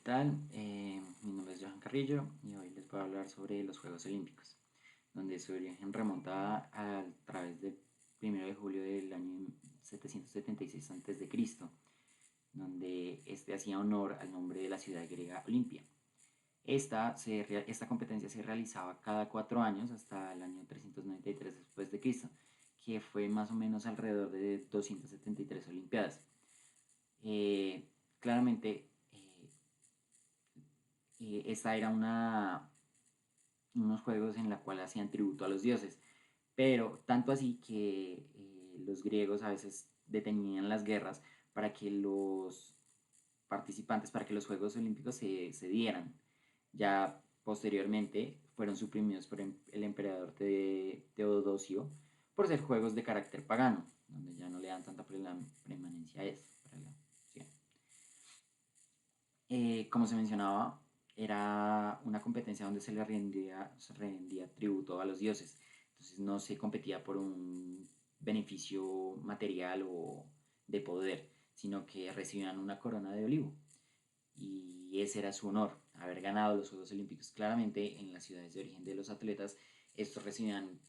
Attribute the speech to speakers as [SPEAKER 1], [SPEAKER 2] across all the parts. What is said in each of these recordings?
[SPEAKER 1] tal? Mi nombre es Johan Carrillo y hoy les voy a hablar sobre los Juegos Olímpicos, donde su origen remonta a través del 1 de julio del año 776 a.C., donde este hacía honor al nombre de la ciudad griega Olimpia. Esta competencia se realizaba cada 4 años hasta el año 393 después de Cristo, que fue más o menos alrededor de 273 Olimpiadas. Claramente, esta era unos juegos en la cual hacían tributo a los dioses, pero tanto así que los griegos a veces detenían las guerras para que los participantes, para que los Juegos Olímpicos se dieran. Ya posteriormente fueron suprimidos por el emperador Teodosio por ser juegos de carácter pagano, donde ya no le dan tanta permanencia a esto. Como se mencionaba, era una competencia donde se rendía tributo a los dioses. Entonces no se competía por un beneficio material o de poder, sino que recibían una corona de olivo. Y ese era su honor, haber ganado los Juegos Olímpicos. Claramente en las ciudades de origen de los atletas, estos recibían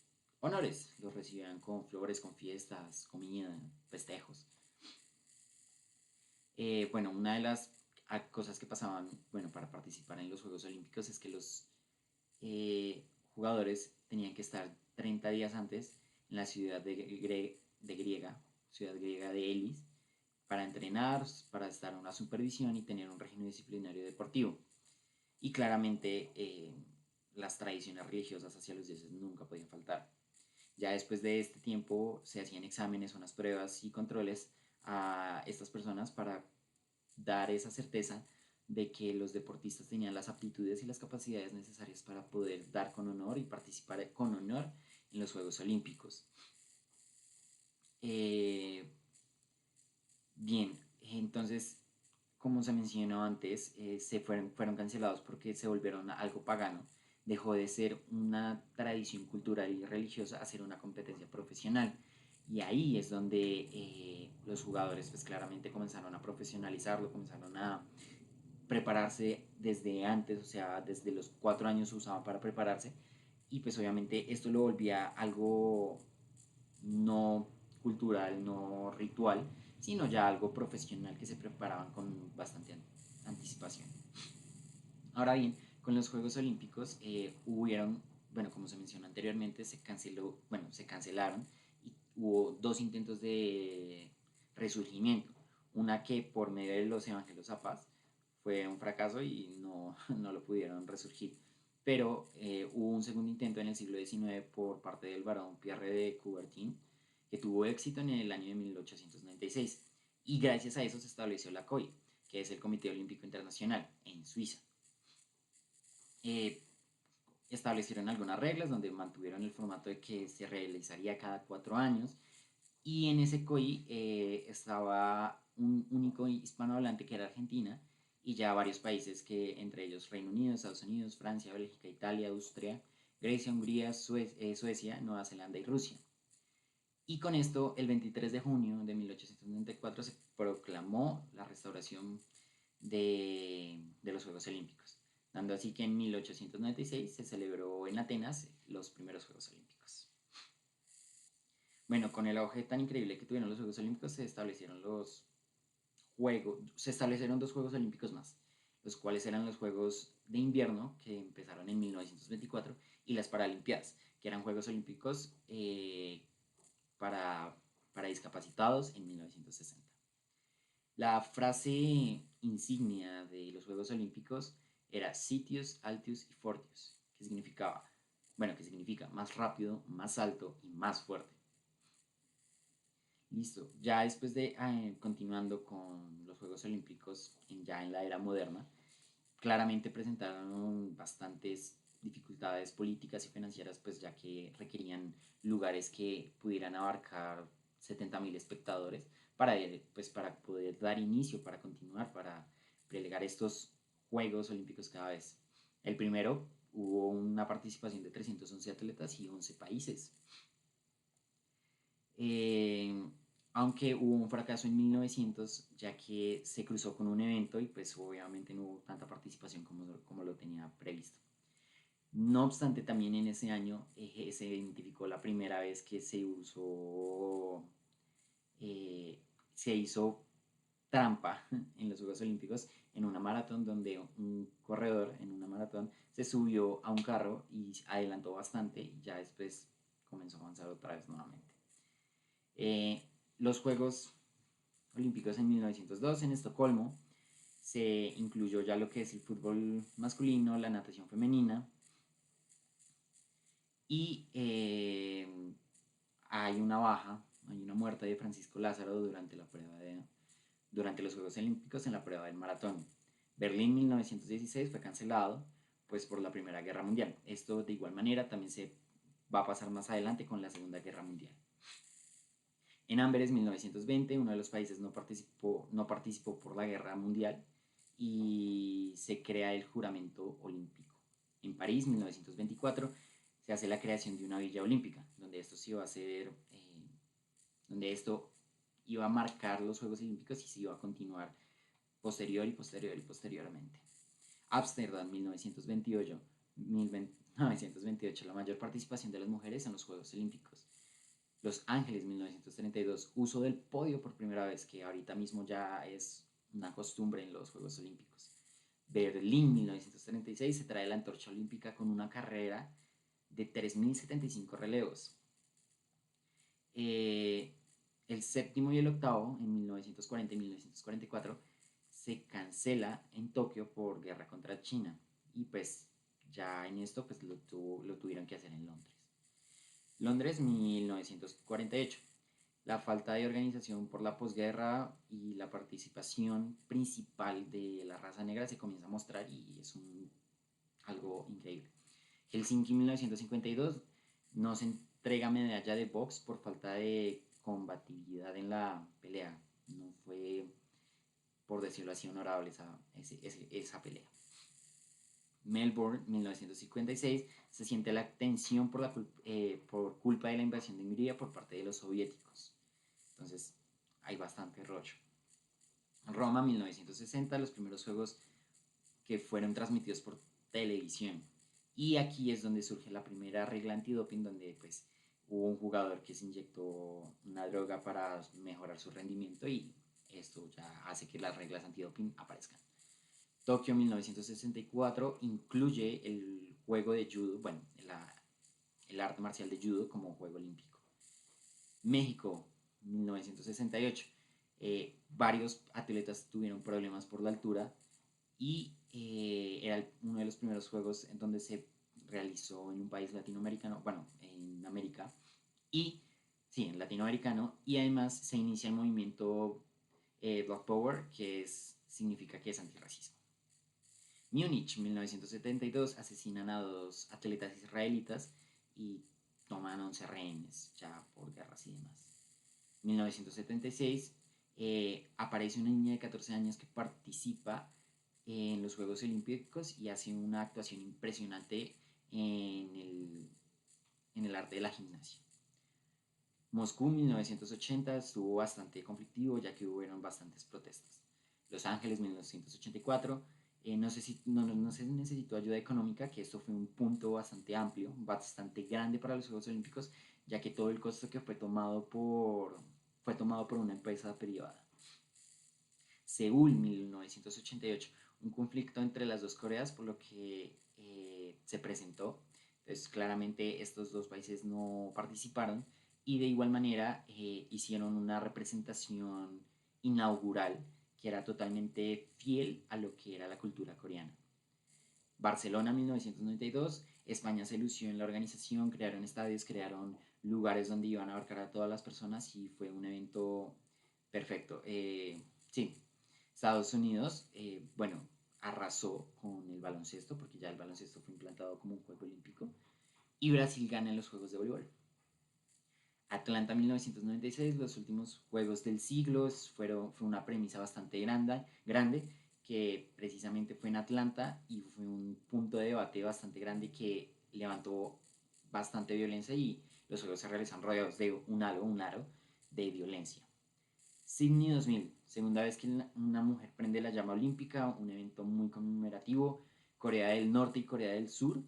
[SPEAKER 1] honores, los recibían con flores, con fiestas, comida, festejos. Bueno, una de las cosas que pasaban, bueno, para participar en los Juegos Olímpicos es que los eh, jugadores tenían que estar 30 días antes en la ciudad griega de Elis, para entrenar, para estar en una supervisión y tener un régimen disciplinario deportivo. Y claramente las tradiciones religiosas hacia los dioses nunca podían faltar. Ya después de este tiempo se hacían exámenes, unas pruebas y controles a estas personas para dar esa certeza de que los deportistas tenían las aptitudes y las capacidades necesarias para poder dar con honor y participar con honor en los Juegos Olímpicos. Eh, Bien, entonces, como se mencionó antes, fueron cancelados porque se volvieron algo pagano. Dejó de ser una tradición cultural y religiosa a ser una competencia profesional. Y ahí es donde los jugadores pues claramente comenzaron a profesionalizarlo, comenzaron a prepararse desde antes, o sea, desde los 4 años se usaba para prepararse. Y pues obviamente esto lo volvía algo no cultural, no ritual, sino ya algo profesional que se preparaban con bastante anticipación. Ahora bien, con los Juegos Olímpicos hubieron, bueno, como se mencionó anteriormente, se cancelaron y hubo dos intentos de resurgimiento. Una que por medio de los Evangelios a Paz fue un fracaso y no, no lo pudieron resurgir. Pero hubo un segundo intento en el siglo XIX por parte del barón Pierre de Coubertin, que tuvo éxito en el año de 1896. Y gracias a eso se estableció la COI, que es el Comité Olímpico Internacional, en Suiza. Eh, Establecieron algunas reglas donde mantuvieron el formato de que se realizaría cada 4 años, y en ese COI estaba un único hispanohablante que era Argentina, y ya varios países que entre ellos Reino Unido, Estados Unidos, Francia, Bélgica, Italia, Austria, Grecia, Hungría, Suecia, Nueva Zelanda y Rusia. Y con esto, el 23 de junio de 1894 se proclamó la restauración de los Juegos Olímpicos, dando así que en 1896 se celebró en Atenas los primeros Juegos Olímpicos. Bueno, con el auge tan increíble que tuvieron los Juegos Olímpicos se establecieron dos Juegos Olímpicos más, los cuales eran los Juegos de Invierno, que empezaron en 1924, y las Paralimpiadas, que eran Juegos Olímpicos para, para discapacitados en 1960. La frase insignia de los Juegos Olímpicos era Citius, Altius y Fortius, que significa más rápido, más alto y más fuerte. Listo, ya después de continuando con los Juegos Olímpicos ya en la era moderna, claramente presentaron bastantes dificultades políticas y financieras, pues ya que requerían lugares que pudieran abarcar 70.000 espectadores para poder dar inicio, para continuar, para prelegar estos Juegos Olímpicos cada vez. El primero hubo una participación de 311 atletas y 11 países. Eh, aunque hubo un fracaso en 1900, ya que se cruzó con un evento y pues obviamente no hubo tanta participación como lo tenía previsto. No obstante, también en ese año se identificó la primera vez que eh, se hizo trampa en los Juegos Olímpicos en una maratón donde un corredor en una maratón se subió a un carro y adelantó bastante y ya después comenzó a avanzar otra vez nuevamente. Eh, los Juegos Olímpicos en 1902 en Estocolmo se incluyó ya lo que es el fútbol masculino, la natación femenina y hay una baja, hay una muerte de Francisco Lázaro durante los Juegos Olímpicos en la prueba del maratón. Berlín 1916 fue cancelado pues por la Primera Guerra Mundial. Esto de igual manera también se va a pasar más adelante con la Segunda Guerra Mundial. En Amberes 1920 uno de los países no participó por la Guerra Mundial y se crea el juramento olímpico. En París 1924 se hace la creación de una villa olímpica, donde esto se iba a hacer, donde esto iba a marcar los Juegos Olímpicos y se iba a continuar posteriormente. Ámsterdam 1928, la mayor participación de las mujeres en los Juegos Olímpicos. Los Ángeles 1932, uso del podio por primera vez, que ahorita mismo ya es una costumbre en los Juegos Olímpicos. Berlín 1936 se trae la antorcha olímpica con una carrera de 3075 relevos. El séptimo y el octavo, en 1940 y 1944, se cancela en Tokio por guerra contra China. Y pues ya en esto pues lo tuvieron que hacer en Londres. Londres 1948. La falta de organización por la posguerra y la participación principal de la raza negra se comienza a mostrar y es algo increíble. Helsinki 1952 no se entrega medalla de box por falta de combatividad en la pelea. No fue, por decirlo así, honorable esa pelea. Melbourne 1956 se siente la tensión por culpa de la invasión de Hungría por parte de los soviéticos. Entonces hay bastante rollo. Roma 1960, los primeros juegos que fueron transmitidos por televisión. Y aquí es donde surge la primera regla antidoping, donde pues hubo un jugador que se inyectó una droga para mejorar su rendimiento y esto ya hace que las reglas antidoping aparezcan. Tokio 1964 incluye el juego de judo, bueno, el arte marcial de judo como juego olímpico. México 1968, varios atletas tuvieron problemas por la altura y era uno de los primeros juegos en donde se realizó en un país latinoamericano, bueno, en América, y sí, en latinoamericano, y además se inicia el movimiento Black Power, significa que es antirracismo. Múnich, 1972, asesinan a 2 atletas israelitas y toman 11 rehenes ya por guerras y demás. 1976, aparece una niña de 14 años que participa en los Juegos Olímpicos y hace una actuación impresionante en el arte de la gimnasia. Moscú 1980 estuvo bastante conflictivo ya que hubieron bastantes protestas. Los Ángeles 1984, no se necesitó ayuda económica, que esto fue un punto bastante amplio, bastante grande para los Juegos Olímpicos, ya que todo el costo que fue tomado por una empresa privada. Seúl 1988, un conflicto entre las dos Coreas por lo que se presentó. Entonces claramente estos dos países no participaron y de igual manera hicieron una representación inaugural que era totalmente fiel a lo que era la cultura coreana. Barcelona 1992, España se lució en la organización, crearon estadios, crearon lugares donde iban a abarcar a todas las personas y fue un evento perfecto. Sí, Estados Unidos, bueno, arrasó con el baloncesto porque ya el baloncesto fue implantado como un juego olímpico y Brasil gana en los Juegos de Voleibol. Atlanta 1996, los últimos Juegos del siglo, fue una premisa bastante grande que precisamente fue en Atlanta y fue un punto de debate bastante grande que levantó bastante violencia y los Juegos se realizan rodeados de un aro de violencia. Sydney 2000, segunda vez que una mujer prende la llama olímpica, un evento muy conmemorativo. Corea del Norte y Corea del Sur,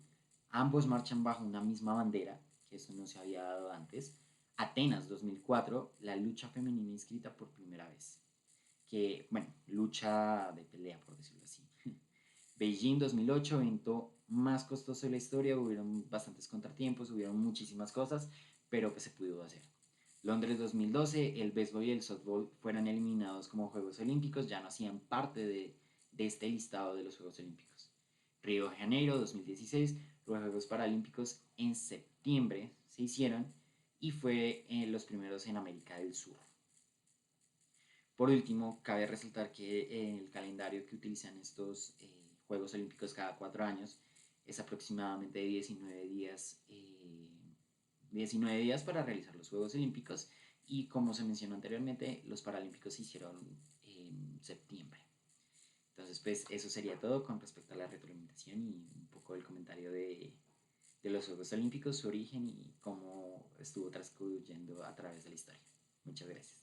[SPEAKER 1] ambos marchan bajo una misma bandera, que eso no se había dado antes. Atenas 2004, la lucha femenina inscrita por primera vez, que, bueno, lucha de pelea, por decirlo así. Beijing 2008, evento más costoso de la historia, hubieron bastantes contratiempos, hubieron muchísimas cosas, pero que se pudo hacer. Londres 2012, el béisbol y el softball fueron eliminados como Juegos Olímpicos, ya no hacían parte de este listado de los Juegos Olímpicos. Río de Janeiro 2016, los Juegos Paralímpicos en septiembre se hicieron y fue los primeros en América del Sur. Por último, cabe resaltar que el calendario que utilizan estos Juegos Olímpicos cada 4 años es aproximadamente de 19 días para realizar los Juegos Olímpicos y como se mencionó anteriormente, los Paralímpicos se hicieron en septiembre. Entonces, pues eso sería todo con respecto a la retroalimentación y un poco el comentario de los Juegos Olímpicos, su origen y cómo estuvo transcurriendo a través de la historia. Muchas gracias.